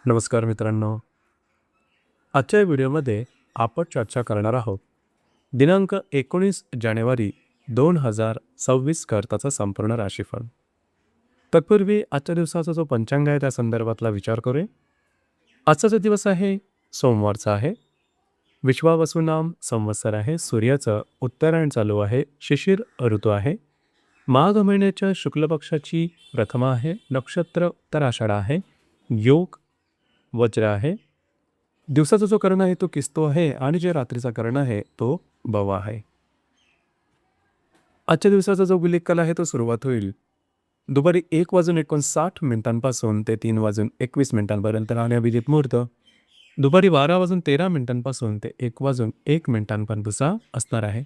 नमस्कार मित्रांनो. आजच्या व्हिडिओमध्ये आपण चर्चा करणार आहोत दिनांक 19 जानेवारी 2026 करताचा संपूर्ण राशीफळ. तत्पूर्वी आजच्या दिवसाचा जो पंचांग आहे त्या संदर्भातला विचार करूया. आजचा जो दिवस आहे सोमवारचा आहे. विश्वावसुनाम संवत्सर आहे. सूर्याचं उत्तरायण चालू आहे. शिशिर ऋतू आहे. माघ महिन्याच्या शुक्ल पक्षाची प्रथमा आहे. नक्षत्र उत्तराषाढ आहे. योग वज्र आहे. दिवसाचा जो कर्ण आहे तो किस्तो आहे आणि जे रात्रीचा कर्ण आहे तो बवा आहे. आजच्या दिवसाचा जो विलेख काल आहे तो सुरुवात होईल दुपारी 1:59 ते 3:21 आणि अभिजित मुहूर्त दुपारी 12:13 ते 1:01 असणार आहे.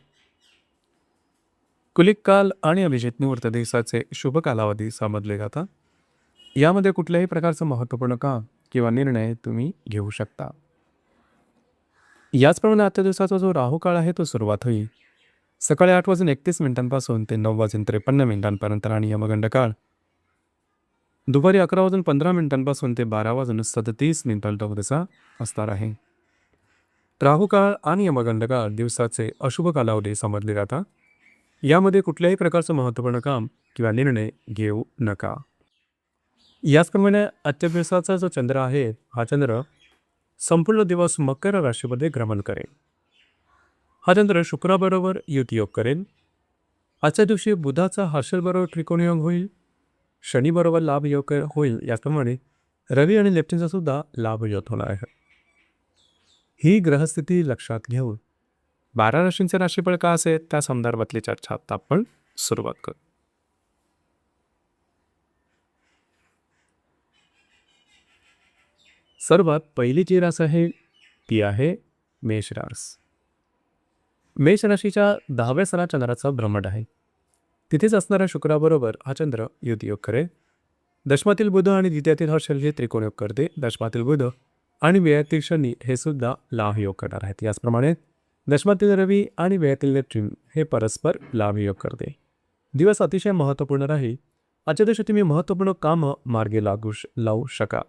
कुलिक काल आणि अभिजित मुहूर्त दिवसाचे शुभ कालावधी समजले जातात. यामध्ये कुठल्याही प्रकारचं महत्त्वपूर्ण काम किंवा निर्णय तुम्ही घेऊ शकता. याचप्रमाणे आजच्या दिवसाचा जो राहू काळ आहे तो सुरुवात होईल सकाळी 8:31 ते 9:53 आणि यमगंड काळ दुपारी 11:15 ते 12:37 असणार आहे. राहू काळ आणि यमगंड काळ दिवसाचे अशुभ कालावधी समजले जातात. यामध्ये कुठल्याही प्रकारचं महत्त्वपूर्ण काम किंवा निर्णय घेऊ नका. याचप्रमाणे आजच्या दिवसाचा जो चंद्र आहे हा चंद्र संपूर्ण दिवस मकर राशीमध्ये भ्रमण करेल. हा चंद्र शुक्राबरोबर युतियोग करेल. आजच्या दिवशी बुधाचा हर्षलबरोबर त्रिकोणयोग होईल. शनीबरोबर लाभ योग होईल. याप्रमाणे रवी आणि नेपच्यूनचा सुद्धा लाभ योग होणार आहे. ही ग्रहस्थिती लक्षात घेऊन 12 राशींचे राशीफळ का असेल त्या संदर्भातली चर्चा आता आपण सुरुवात करू. सर्वात पहिली जी रास आहे ती आहे मेष रास. मेष राशीच्या 10व्या सणात चंद्राचा भ्रमण आहे. तिथेच असणाऱ्या शुक्राबरोबर हा चंद्र युतियोग करेल. दशमातील बुध आणि द्वितीयातील हर्षल हे त्रिकोणयोग करते. दशमातील बुध आणि व्ययातील शनी हे सुद्धा लाभयोग करणार आहेत. याचप्रमाणे दशमातील रवी आणि व्ययातील नेपच्यून हे परस्पर लाभयोग करते. दिवस अतिशय महत्त्वपूर्ण राहील. आजच्या दिवशी तुम्ही महत्त्वपूर्ण कामं मार्गी लावू शका.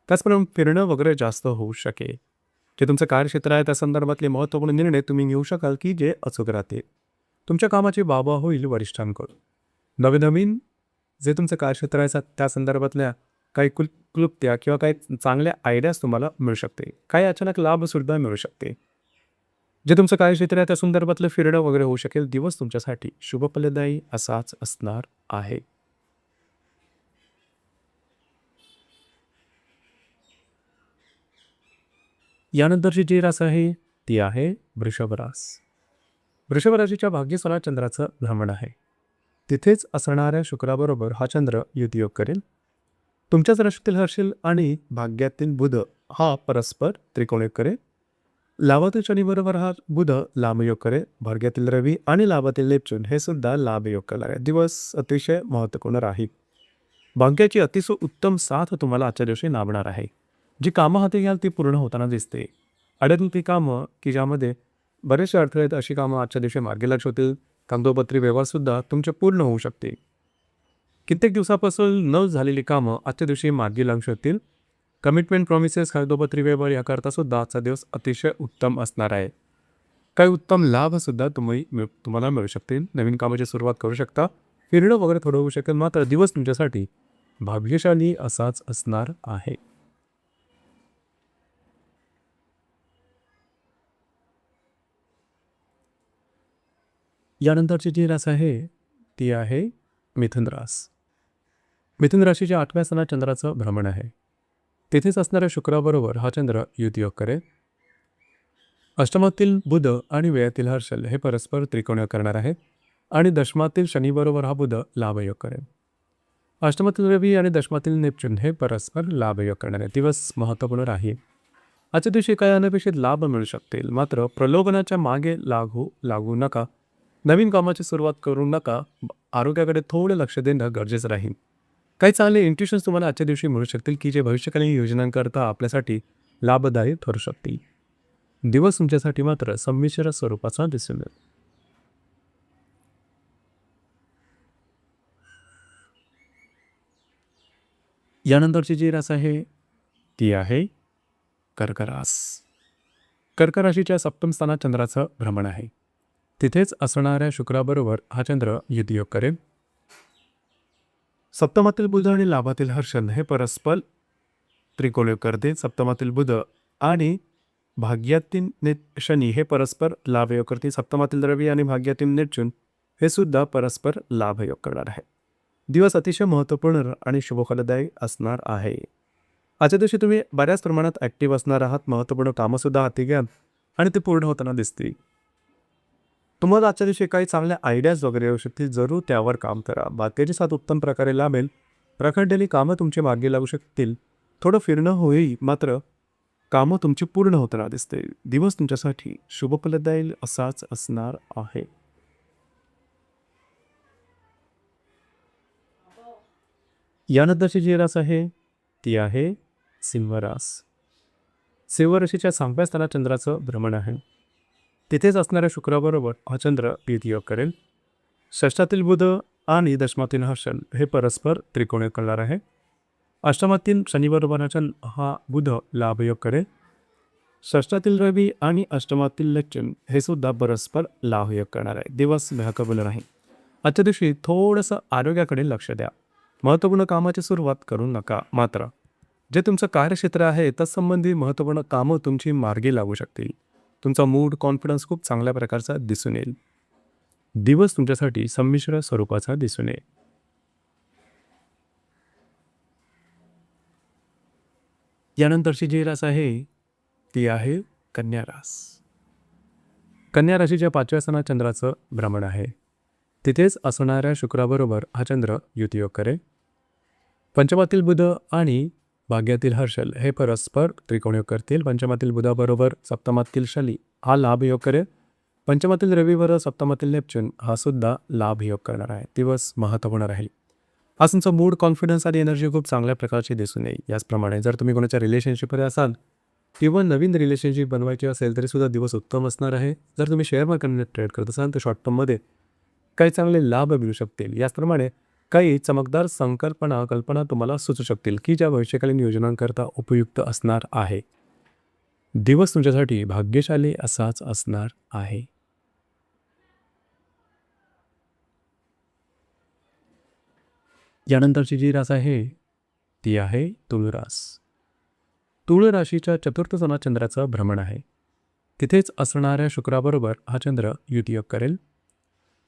त्याचप्रमाणे फिरणं वगैरे जास्त होऊ शकेल. जे तुमचं कार्यक्षेत्र आहे त्या संदर्भातले महत्त्वपूर्ण निर्णय तुम्ही घेऊ शकाल की जे अचूक राहतील. तुमच्या कामाची वाहवा होईल वरिष्ठांकडून. नवीन जे तुमचं कार्यक्षेत्र आहे त्या संदर्भातल्या काही क्लुप्त्या किंवा काही चांगल्या आयडियाज तुम्हाला मिळू शकते. काही अचानक लाभसुद्धा मिळू शकते. जे तुमचं कार्यक्षेत्र आहे त्या संदर्भातलं फिरणं वगैरे होऊ शकेल. दिवस तुमच्यासाठी शुभफलदायी असाच असणार आहे. यानंतरची जी रास आहे ती आहे वृषभ रास. वृषभ राशीच्या भाग्यस्थानात चंद्राचं भ्रमण आहे. तिथेच असणाऱ्या शुक्राबरोबर हा चंद्र युतियोग करेल. तुमच्याच राशीतील हर्षल आणि भाग्यातील बुध हा परस्पर त्रिकोणयोग करेल. लाभातील शनीबरोबर हा बुध लाभयोग करेल. भाग्यातील रवी आणि लाभातील नेपच्यून हे सुद्धा लाभयोग करणार आहे. दिवस अतिशय महत्त्वपूर्ण राहील. भाग्याची अतिशय उत्तम साथ तुम्हाला आजच्या दिवशी लाभणार आहे. जी कामं हाती घ्याल ती पूर्ण होताना दिसते. अडकली ती कामं की ज्यामध्ये बरेचसे अडथळे आहेत अशी कामं आजच्या दिवशी मार्गी लागतील. कागदोपत्री व्यवहारसुद्धा तुमचे पूर्ण होऊ शकते. कित्येक दिवसापासून न झालेली कामं आजच्या दिवशी मार्गी लागू शकतील. कमिटमेंट प्रॉमिसेस कागदोपत्री व्यवहार याकरता सुद्धा आजचा दिवस अतिशय उत्तम असणार आहे. काही उत्तम लाभसुद्धा तुम्हाला मिळू शकतील. नवीन कामाची सुरुवात करू शकता. फिरणं वगैरे थोडं होऊ शकेल. मात्र दिवस तुमच्यासाठी भाग्यशाली असाच असणार आहे. यानंतरची जी रास आहे ती आहे मिथुन रास. मिथुन राशीच्या 8व्या स्थानात चंद्राचं भ्रमण आहे. तिथेच असणाऱ्या शुक्राबरोबर हा चंद्र युतियोग करेल. अष्टमातील बुध आणि व्ययातील हर्षल हे परस्पर त्रिकोणयोग करणार आहेत आणि दशमातील शनीबरोबर हा बुध लाभयोग करेल. अष्टमातील रवी आणि दशमातील नेपच्यून हे परस्पर लाभयोग करणार आहेत. दिवस महत्त्वपूर्ण राहील. आजच्या दिवशी काही अनपेक्षित लाभ मिळू शकतील. मात्र प्रलोभनाच्या मागे लागू नका. नवीन कामाची सुरुवात करू नका. आरोग्याकडे थोडे लक्ष देणं गरजेचं राहील. काही चांगले इंट्युशन्स तुम्हाला आजच्या दिवशी मिळू शकतील की जे भविष्यकालीन योजनांकरता आपल्यासाठी लाभदायी ठरू शकतील. दिवस तुमच्यासाठी मात्र संमिश्र स्वरूपाचा दिसून येईल. यानंतरची जी रास आहे ती आहे कर्क रास. कर्क राशीच्या सप्तम स्थानात चंद्राचं भ्रमण आहे. तिथेच असणाऱ्या शुक्राबरोबर हा चंद्र युतियोग करेल. सप्तमातील बुध आणि लाभातील हर्षल हे परस्पर त्रिकोणयोग करते. सप्तमातील बुध आणि भाग्यातील शनी हे परस्पर लाभयोग करते. सप्तमातील रवी आणि भाग्यातील नेपच्यून हे सुद्धा परस्पर लाभयोग करणार आहे. दिवस अतिशय महत्त्वपूर्ण आणि शुभफलदायी असणार आहे. आजच्या दिवशी तुम्ही बऱ्याच प्रमाणात ॲक्टिव्ह असणार आहात. महत्त्वपूर्ण कामंसुद्धा हाती घ्या आणि ते पूर्ण होताना दिसतील. तुम्हाला आजच्या दिवशी काही चांगल्या आयडियाज वगैरे येऊ शकतील. जरूर त्यावर काम करा. बाकीची साथ उत्तम प्रकारे लाभेल. रखडलेली कामं तुमची मार्गी लागू शकतील. थोडं फिरणं होईल, मात्र कामं तुमची पूर्ण होताना दिसते. दिवस तुमच्यासाठी शुभफलदायी असाच असणार आहे. यानंतरची जी रास आहे ती आहे सिंह रास. सिंह राशीच्या 6व्या स्थानात चंद्राचं भ्रमण आहे. तिथेच असणाऱ्या शुक्राबरोबर हा चंद्र युतियोग करेल. षष्ठातील बुध आणि दशमातील हर्षल हे परस्पर त्रिकोणयोग करणार आहे. अष्टमातील शनिबरोबर हा बुध लाभयोग करेल. षष्ठातील रवी आणि अष्टमातील लक्षण हे सुद्धा परस्पर लाभयोग करणार आहे. दिवस महत्त्वपूर्ण राहील. आजच्या दिवशी थोडंसं आरोग्याकडे लक्ष द्या. महत्त्वपूर्ण कामाची सुरुवात करू नका. मात्र जे तुमचं कार्यक्षेत्र आहे तत्संबंधी महत्त्वपूर्ण कामं तुमची मार्गी लागू शकतील. तुमचा मूड, कॉन्फिडन्स खूप चांगल्या प्रकारचा दिसून येईल. दिवस तुमच्यासाठी संमिश्र स्वरूपाचा दिसून येईल. यानंतरची जी रास आहे ती आहे कन्या रास. कन्या राशीच्या 5व्या स्थानात चंद्राचं भ्रमण आहे. तिथेच असणाऱ्या शुक्राबरोबर हा चंद्र युतियोग करेल. पंचमातील बुध आणि भाग्यातील हर्षल हे परस्पर त्रिकोणयोग करतील. पंचमातील बुधाबरोबर सप्तमातील शनी हा लाभयोग करेल. पंचमातील रवीवर सप्तमातील नेपच्यून हा सुद्धा लाभयोग करणार आहे. दिवस महत्त्वपूर्ण राहील. आज तुमचा मूड, कॉन्फिडन्स आणि एनर्जी खूप चांगल्या प्रकारची दिसून येईल. याचप्रमाणे जर तुम्ही कोणाच्या रिलेशनशिपमध्ये असाल किंवा नवीन रिलेशनशिप बनवायची असेल तरीसुद्धा दिवस उत्तम असणार आहे. जर तुम्ही शेअर मार्केटमध्ये ट्रेड करत असाल तर शॉर्ट टर्ममध्ये काही चांगले लाभ मिळू शकतील. याचप्रमाणे काही चमकदार कल्पना तुम्हाला सुचू शकतील की ज्या भविष्यकालीन योजनांकरता उपयुक्त असणार आहे. दिवस तुमच्यासाठी भाग्यशाली असाच असणार आहे. यानंतरची जी रास आहे ती आहे तुळ रास. तुळ राशीच्या 4थ्या स्थानात चंद्राचं भ्रमण आहे. तिथेच असणाऱ्या शुक्राबरोबर हा चंद्र युतियोग करेल.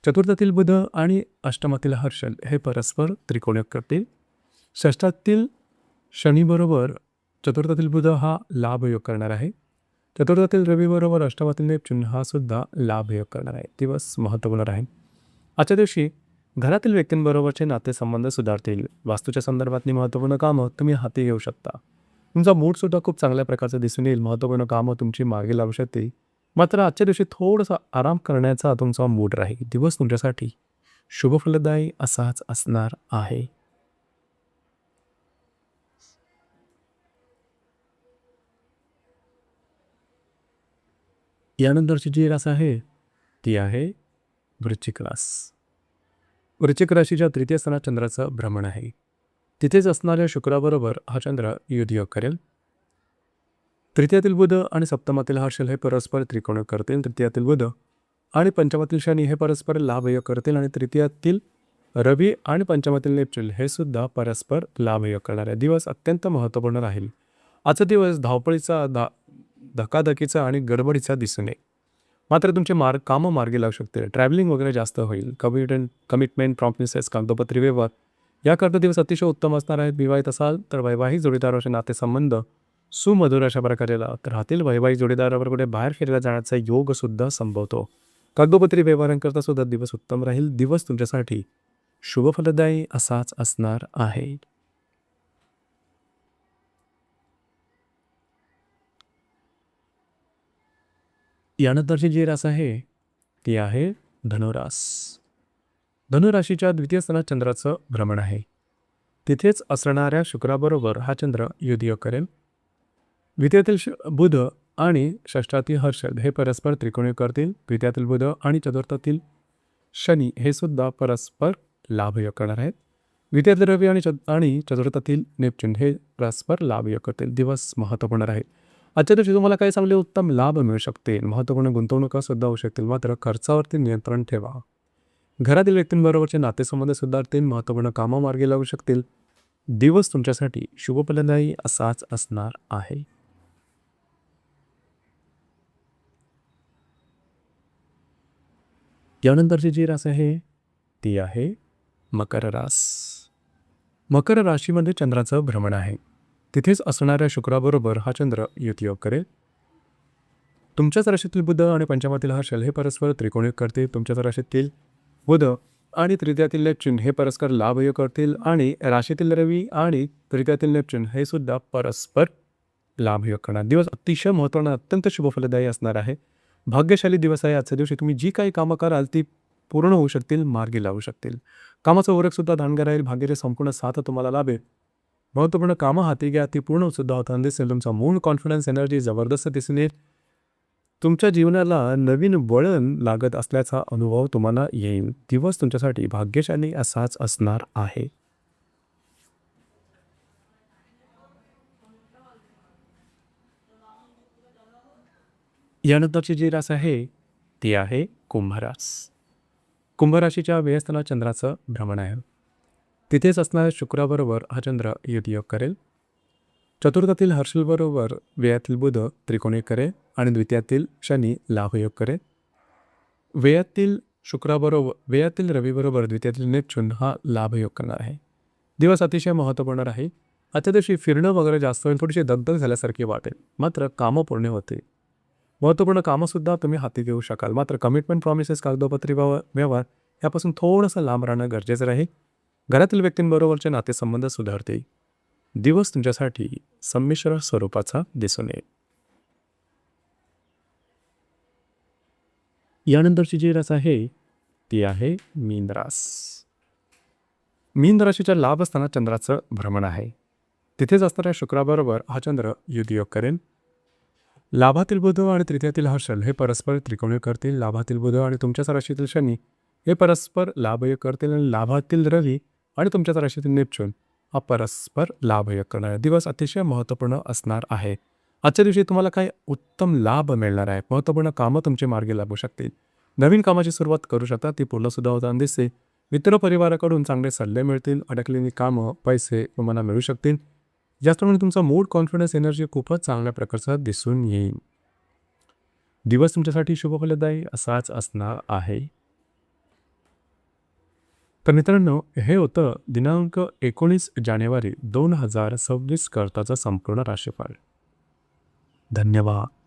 चतुर्थातील बुध आणि अष्टमातील हर्षल हे परस्पर त्रिकोणयोग करतील. षष्ठातील शनीबरोबर चतुर्थातील बुध हा लाभयोग करणार आहे. चतुर्थातील रवीबरोबर अष्टमातील नेपच्यून हा सुद्धा लाभयोग करणार आहे. दिवस महत्त्वपूर्ण राहील. आजच्या दिवशी घरातील व्यक्तींबरोबरचे नातेसंबंध सुधारतील. वास्तूच्या संदर्भातली महत्त्वपूर्ण कामं तुम्ही हाती घेऊ शकता. तुमचा मूडसुद्धा खूप चांगल्या प्रकारचा दिसून येईल. महत्त्वपूर्ण कामं तुमची मागे लागू शकतील. मात्र आजच्या दिवशी थोडासा आराम करण्याचा तुमचा मूड राहील. दिवस तुमच्यासाठी शुभफलदायी असाच असणार आहे. यानंतरची जी रास आहे ती आहे वृश्चिक रास. वृश्चिक राशीच्या 3य स्थानात चंद्राचं भ्रमण आहे. तिथेच असणाऱ्या शुक्राबरोबर हा चंद्र युतियोग करेल. तृतीयातील बुध आणि सप्तमातील हर्षल हे परस्पर त्रिकोणयोग करतील. तृतीयातील बुध आणि पंचमातील शनी हे परस्पर लाभयोग करतील. आणि तृतीयातील रवी आणि पंचमातील नेपच्यून हे सुद्धा परस्पर लाभयोग करणार आहे. दिवस अत्यंत महत्त्वपूर्ण राहील. आजचा दिवस धावपळीचा, धकाधकीचा आणि गडबडीचा दिसून येईल. मात्र तुमचे कामं मार्गी लागू शकते. ट्रॅव्हलिंग वगैरे जास्त होईल. कमिटमेंट, प्रॉमिसेस, कागदोपत्री व्यवहार याकरता दिवस अतिशय उत्तम असणार आहेत. विवाहित असाल तर वैवाहिक जोडीदाराचे नातेसंबंध सुमधुर अशा प्रकारे राहतील. वैवाहिक जोडीदारावर कुठे बाहेर फिरायला जाण्याचा योग सुद्धा संभवतो. कागदोपत्री व्यवहारांकरता सुद्धा दिवस उत्तम राहील. दिवस तुमच्यासाठी शुभफलदायी असाच असणार आहे. यानंतरची जी रास आहे ती आहे धनुरास. धनुराशीच्या 2य स्थानात चंद्राचं भ्रमण आहे. तिथेच असणाऱ्या शुक्राबरोबर हा चंद्र युतियोग करेल. द्वितीयातील बुध आणि षष्ठातील हर्षल हे परस्पर त्रिकोणयोग करतील. द्वितीयातील बुध आणि चतुर्थातील शनी हे सुद्धा परस्पर लाभयोग करणार आहेत. द्वितीयातील रवी आणि चतुर्थातील नेपच्यून हे परस्पर लाभयोग करतील. दिवस महत्त्वपूर्ण राहील. आजच्या दिवशी तुम्हाला काही चांगले उत्तम लाभ मिळू शकतील. महत्त्वपूर्ण गुंतवणुका सुद्धा होऊ शकतील. मात्र खर्चावरती नियंत्रण ठेवा. घरातील व्यक्तींबरोबरचे नातेसंबंध सुधारतील. महत्त्वपूर्ण कामं मार्गी लागू शकतील. दिवस तुमच्यासाठी शुभफलदायी असाच असणार आहे. यानंतरची जी रास आहे ती आहे मकर रास. मकर राशीमध्ये चंद्राचं भ्रमण आहे. तिथेच असणाऱ्या शुक्राबरोबर हा चंद्र युतियोग करेल. तुमच्याच राशीतील बुध आणि पंचमातील हर्षल हे परस्पर त्रिकोणयोग करतील. तुमच्याच राशीतील बुध आणि तृतीयातील नेपच्यून हे परस्पर लाभयोग करतील आणि राशीतील रवी आणि तृतीयातील नेपच्यून हे सुद्धा परस्पर लाभयोग करणार. दिवस अतिशय महत्त्वाचा, अत्यंत शुभफलदायी असणार आहे. भाग्यशाली दिवस आहे. आजच्या दिवशी तुम्ही जी काही कामं कराल ती पूर्ण होऊ शकतील, मार्गी लागू शकतील. कामाचा उरकसुद्धा धानगा राहील. भाग्याची संपूर्ण साथ तुम्हाला लाभेल. महत्त्वपूर्ण कामं हाती घ्या, ती पूर्ण सुद्धा होताना दिसेल. तुमचा मूड, कॉन्फिडन्स, एनर्जी जबरदस्त दिसून येईल. तुमच्या जीवनाला नवीन वळण लागत असल्याचा अनुभव तुम्हाला येईल. दिवस तुमच्यासाठी भाग्यशाली असाच असणार आहे. यानंतरची जी रास आहे ती आहे कुंभरास. कुंभराशीच्या व्ययस्थानात चंद्राचं भ्रमण आहे. तिथेच असणाऱ्या शुक्राबरोबर हा चंद्र युतियोग करेल. चतुर्थातील हर्षलबरोबर व्ययातील बुध त्रिकोणयोग करेल आणि द्वितीयातील शनी लाभयोग करेल. व्ययातील व्ययातील रवीबरोबर द्वितीयातील नेपच्यून हा लाभयोग करणार आहे. दिवस अतिशय महत्त्वपूर्ण राहील. आजच्या दिवशी फिरणं वगैरे जास्त होईल. थोडीशी दगदग झाल्यासारखी वाटेल. मात्र कामं पूर्ण होतील. महत्त्वपूर्ण कामंसुद्धा तुम्ही हाती घेऊ शकाल. मात्र कमिटमेंट, प्रॉमिसेस, कागदोपत्री व्यवहार यापासून थोडंसं लांब राहणं गरजेचं राहील. घरातील व्यक्तींबरोबरचे नातेसंबंध सुधारतील. दिवस तुमच्यासाठी संमिश्र स्वरूपाचा दिसून येईल. यानंतरची जी रास आहे ती आहे मीन रास. मीन राशीच्या लाभ असताना चंद्राचं भ्रमण आहे. तिथेच असणाऱ्या शुक्राबरोबर हा चंद्र युतियोग करेल. लाभातील बुध आणि तृतीयातील हर्षल हे परस्पर त्रिकोणयोग करतील. लाभातील बुध आणि तुमच्याच राशीतील शनी हे परस्पर लाभयोग करतील आणि लाभातील रवी आणि तुमच्याच राशीतील नेपच्यून हा परस्पर लाभयोग करणार. दिवस अतिशय महत्त्वपूर्ण असणार आहे. आजच्या दिवशी तुम्हाला काही उत्तम लाभ मिळणार आहे. महत्त्वपूर्ण कामं तुमचे मार्गी लागू शकतील. नवीन कामाची सुरुवात करू शकता, ती पूर्णसुद्धा होताना दिसते. मित्रपरिवाराकडून चांगले सल्ले मिळतील. अडकलेली कामं, पैसे तुम्हाला मिळू शकतील. ज्याप्रमाणे तुमचा मूड, कॉन्फिडन्स, एनर्जी खूपच चांगल्या प्रकारचा दिसून येईल. दिवस तुमच्यासाठी शुभफलदायी असाच असणार आहे. तर मित्रांनो, हे होतं दिनांक 19 जानेवारी 2026 करताचं संपूर्ण राशीफळ. धन्यवाद.